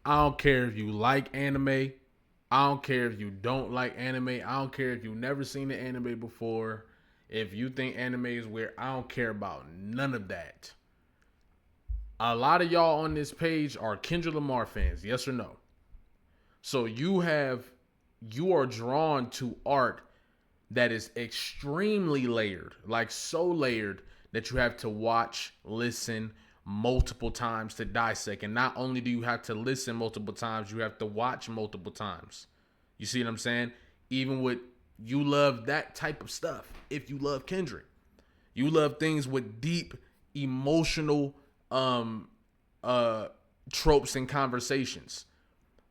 I don't care if you like anime. I don't care if you don't like anime. I don't care if you've never seen the anime before. If you think anime is weird, I don't care about none of that. A lot of y'all on this page are Kendrick Lamar fans, yes or no? So you are drawn to art that is extremely layered, like so layered that you have to watch, listen multiple times to dissect. And not only do you have to listen multiple times, you have to watch multiple times. You see what I'm saying? Even with you love that type of stuff. If you love Kendrick, you love things with deep emotional tropes and conversations.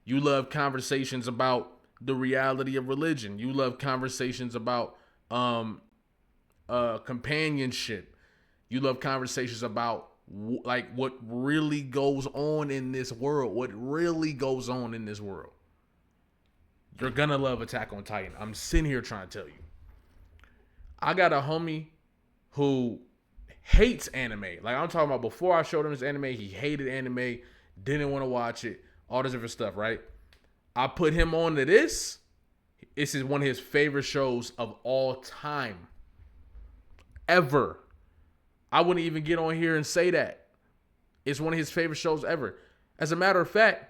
You love conversations about the reality of religion. You love conversations about companionship. You love conversations about like what really goes on in this world. What really goes on in this world. You're gonna love Attack on Titan. I'm sitting here trying to tell you. I got a homie who hates anime. Like I'm talking about before I showed him this anime, he hated anime, didn't want to watch it, all this different stuff, right? I put him on to this. This is one of his favorite shows of all time. Ever. I wouldn't even get on here and say that. It's one of his favorite shows ever. As a matter of fact,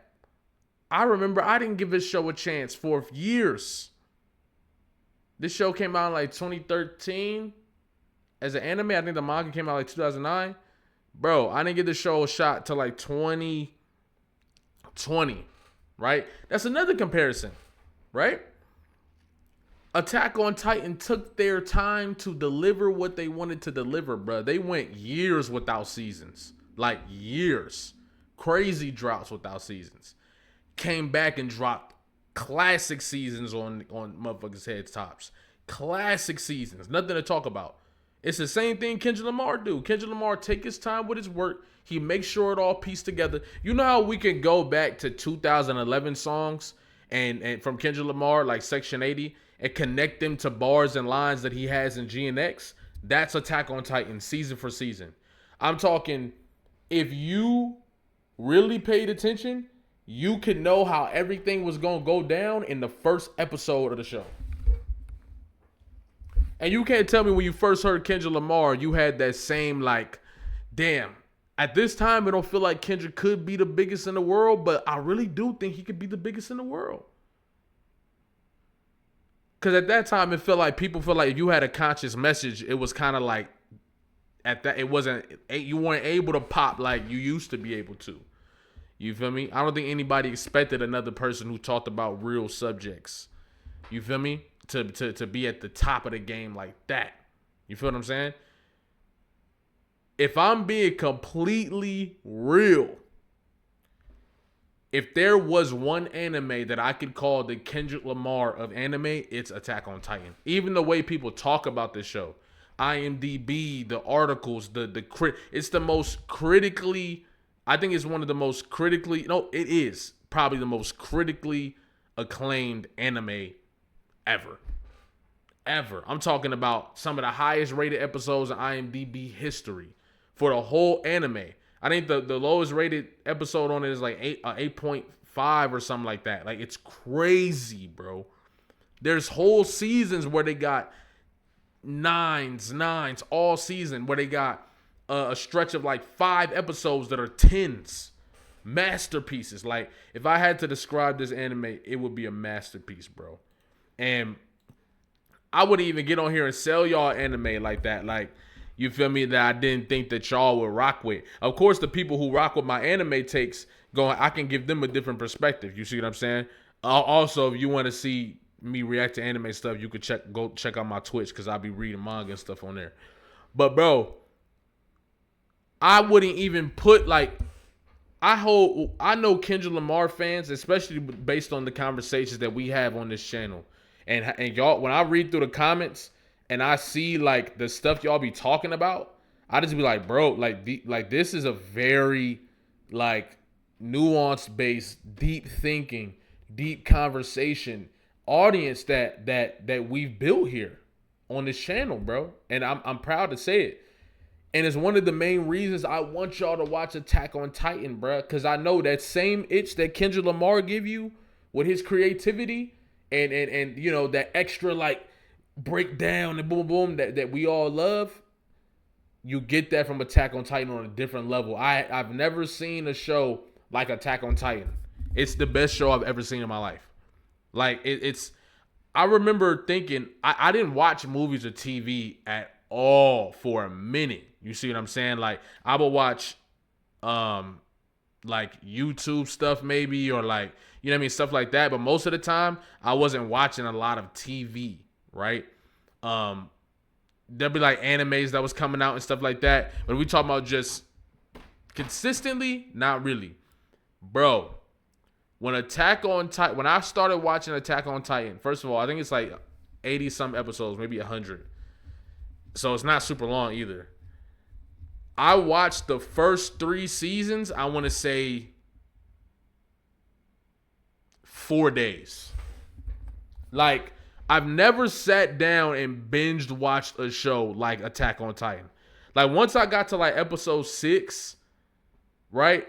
I remember I didn't give this show a chance for years. This show came out in like 2013 as an anime. I think the manga came out like 2009. Bro, I didn't give the show a shot till like 2020, right? That's another comparison, right? Attack on Titan took their time to deliver what they wanted to deliver, bro. They went years without seasons. Like years. Crazy droughts without seasons. Came back and dropped classic seasons on motherfuckers' heads tops. Classic seasons. Nothing to talk about. It's the same thing Kendrick Lamar do. Kendrick Lamar take his time with his work. He makes sure it all pieced together. You know how we can go back to 2011 songs and from Kendrick Lamar, like Section 80, and connect them to bars and lines that he has in GNX? That's Attack on Titan, season for season. I'm talking, if you really paid attention, you could know how everything was going to go down in the first episode of the show. And you can't tell me when you first heard Kendrick Lamar, you had that same like, damn, at this time, it don't feel like Kendrick could be the biggest in the world, but I really do think he could be the biggest in the world. Because at that time, it felt like people feel like if you had a conscious message, it was kind of like, at that, it wasn't, you weren't able to pop like you used to be able to. You feel me? I don't think anybody expected another person who talked about real subjects. You feel me? To be at the top of the game like that. You feel what I'm saying? If I'm being completely real, if there was one anime that I could call the Kendrick Lamar of anime, it's Attack on Titan. Even the way people talk about this show, IMDb, the articles, it's the most critically, I think it's one of the most critically, no, it is probably the most critically acclaimed anime ever. Ever. I'm talking about some of the highest rated episodes in IMDb history for the whole anime. I think the lowest rated episode on it is like 8.5 or something like that. Like, it's crazy, bro. There's whole seasons where they got nines all season, where they got a stretch of like 5 episodes that are 10s. Masterpieces. Like, if I had to describe this anime, it would be a masterpiece, bro. And I wouldn't even get on here and sell y'all anime like that. Like, you feel me, that I didn't think that y'all would rock with. Of course, the people who rock with my anime takes, I can give them a different perspective. You see what I'm saying? Also, if you want to see me react to anime stuff, you could go check out my Twitch, because I'll be reading manga and stuff on there. But bro, I wouldn't even put like, I know Kendrick Lamar fans, especially based on the conversations that we have on this channel. And y'all, when I read through the comments and I see like the stuff y'all be talking about, I just be like, bro, like this is a very like nuance based, deep thinking, deep conversation audience that we've built here on this channel, bro. And I'm proud to say it. And it's one of the main reasons I want y'all to watch Attack on Titan, bruh. Because I know that same itch that Kendrick Lamar give you with his creativity and you know, that extra like breakdown and boom boom that we all love. You get that from Attack on Titan on a different level. I've never seen a show like Attack on Titan. It's the best show I've ever seen in my life. Like it's I remember thinking I didn't watch movies or TV at all for a minute. You see what I'm saying? Like I would watch like YouTube stuff maybe, or like, you know what I mean, stuff like that. But most of the time I wasn't watching a lot of TV, right? There'd be like animes that was coming out and stuff like that. But we talking about just consistently, not really. Bro, when I started watching Attack on Titan, first of all, I think it's like 80 some episodes, maybe 100. So it's not super long either. I watched the first 3 seasons, I want to say 4 days. Like, I've never sat down and binged watched a show like Attack on Titan. Like, once I got to like episode 6, right?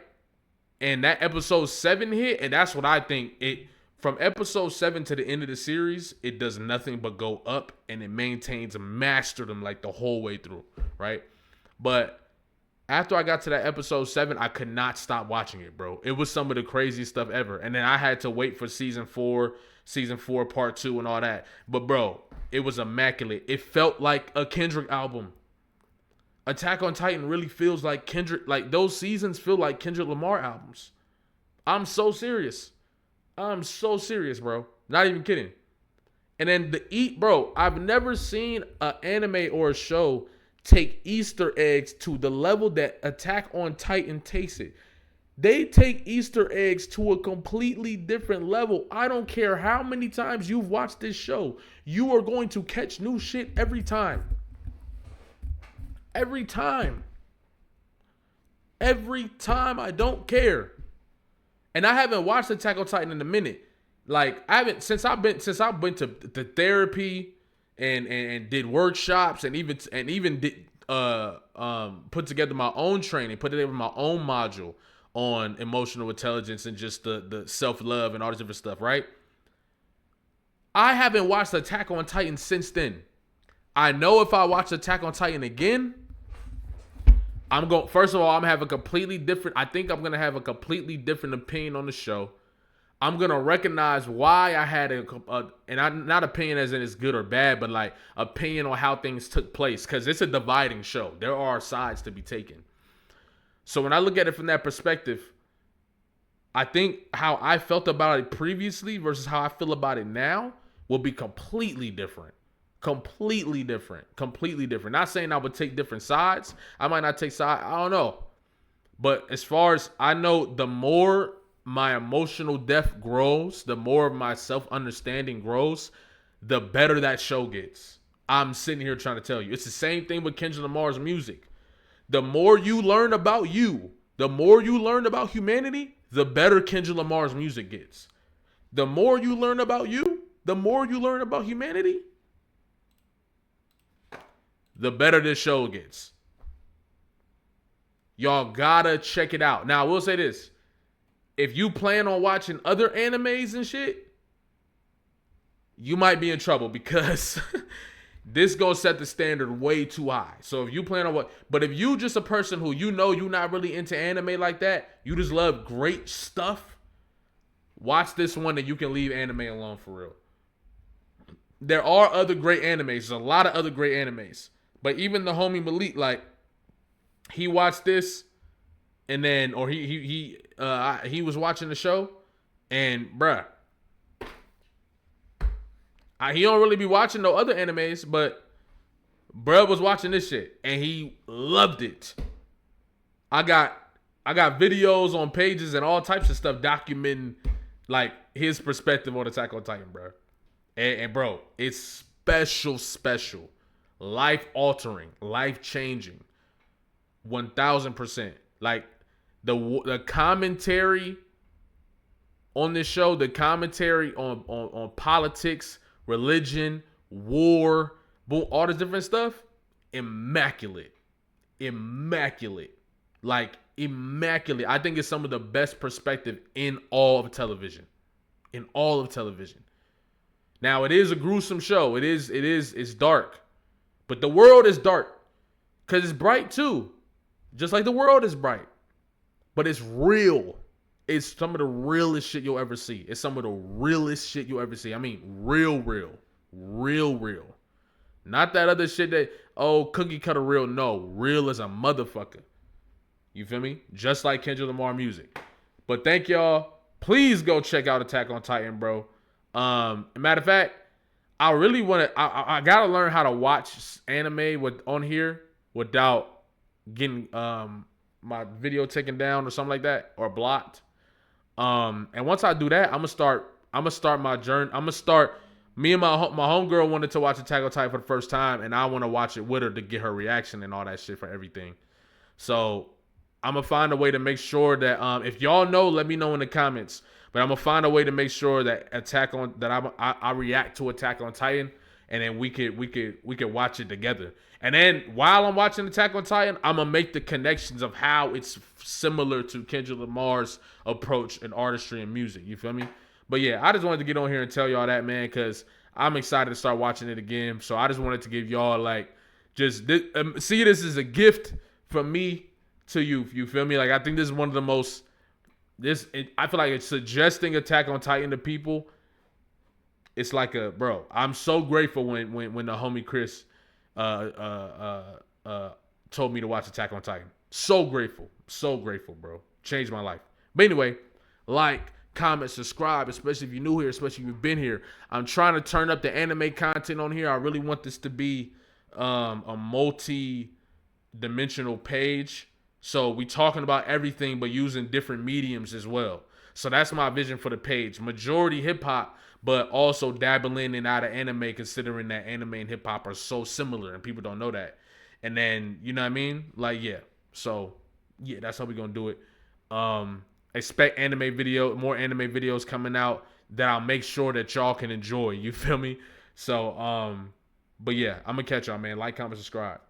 And that episode 7 hit, and that's what I think it, from episode 7 to the end of the series, it does nothing but go up, and it maintains masterdom like the whole way through, right? But after I got to that episode 7, I could not stop watching it, bro. It was some of the craziest stuff ever. And then I had to wait for season 4 part 2 and all that. But bro, it was immaculate. It felt like a Kendrick album. Attack on Titan really feels like Kendrick, like those seasons feel like Kendrick Lamar albums. I'm so serious. Bro. Not even kidding. And then bro, I've never seen an anime or a show take Easter eggs to the level that Attack on Titan takes it. They take Easter eggs to a completely different level. I don't care how many times you've watched this show. You are going to catch new shit every time. Every time, I don't care. And I haven't watched Attack on Titan in a minute. Like I haven't since I've been to the therapy and did workshops and even did put together my own training, put together my own module on emotional intelligence and just the self-love and all this different stuff, right? I haven't watched Attack on Titan since then. I know if I watch Attack on Titan again, first of all, I'm gonna have a completely different opinion on the show. I'm gonna recognize why I had not opinion as in it's good or bad, but like opinion on how things took place, because it's a dividing show. There are sides to be taken. So when I look at it from that perspective, I think how I felt about it previously versus how I feel about it now will be completely different. Completely different. Not saying I would take different sides. I might not take sides. I don't know. But as far as I know, the more my emotional depth grows, the more my self-understanding grows, the better that show gets. I'm sitting here trying to tell you. It's the same thing with Kendrick Lamar's music. The more you learn about you, the more you learn about humanity, the better Kendrick Lamar's music gets. The more you learn about you, the more you learn about humanity, the better this show gets. Y'all gotta check it out. Now, I will say this. If you plan on watching other animes and shit, you might be in trouble because this gonna set the standard way too high. So if you plan on but if you just a person who you know you're not really into anime like that, you just love great stuff, watch this one and you can leave anime alone for real. There are other great animes. There's a lot of other great animes. But even the homie Malik, like, he watched this, and then, or he was watching the show, and bruh, he don't really be watching no other animes, but bruh was watching this shit, and he loved it. I got videos on pages and all types of stuff documenting like his perspective on Attack on Titan, bruh. And bro, it's special. Life-altering, life-changing, 1,000%. Like the commentary on this show, the commentary on politics, religion, war, all this different stuff, immaculate. immaculate. Like immaculate. I think it's some of the best perspective in all of television. In all of television. Now it is a gruesome show. It's dark. But the world is dark. Cause it's bright too. Just like the world is bright. But it's real. It's some of the realest shit you'll ever see. It's some of the realest shit you'll ever see. I mean, real. Real. Not that other shit that, oh, cookie cutter real. No, real as a motherfucker. You feel me? Just like Kendrick Lamar music. But thank y'all. Please go check out Attack on Titan, bro. Matter of fact, I really want to. I gotta learn how to watch anime on here without getting my video taken down or something like that or blocked. And once I do that, I'm gonna start my journey. I'm gonna start. Me and my homegirl wanted to watch Attack on Titan for the first time, and I want to watch it with her to get her reaction and all that shit for everything. So I'm gonna find a way to make sure that if y'all know, let me know in the comments. But I'm gonna find a way to make sure that I react to Attack on Titan, and then we could watch it together. And then while I'm watching Attack on Titan, I'm gonna make the connections of how it's similar to Kendrick Lamar's approach in artistry and music. You feel me? But yeah, I just wanted to get on here and tell y'all that, man, because I'm excited to start watching it again. So I just wanted to give y'all see this as a gift from me to you. You feel me? Like I think this is one of the most. I feel like it's suggesting Attack on Titan to people. It's like bro. I'm so grateful when the homie Chris told me to watch Attack on Titan. So grateful, bro. Changed my life. But anyway, comment, subscribe, especially if you're new here, especially if you've been here. I'm trying to turn up the anime content on here. I really want this to be a multi-dimensional page. So we talking about everything but using different mediums as well. So that's my vision for the page. Majority hip-hop, but also dabbling in and out of anime, considering that anime and hip-hop are so similar and people don't know that. And then, you know what I mean? Like, yeah. So, yeah, that's how we're going to do it. Expect more anime videos coming out that I'll make sure that y'all can enjoy. You feel me? So, but yeah, I'm going to catch y'all, man. Like, comment, subscribe.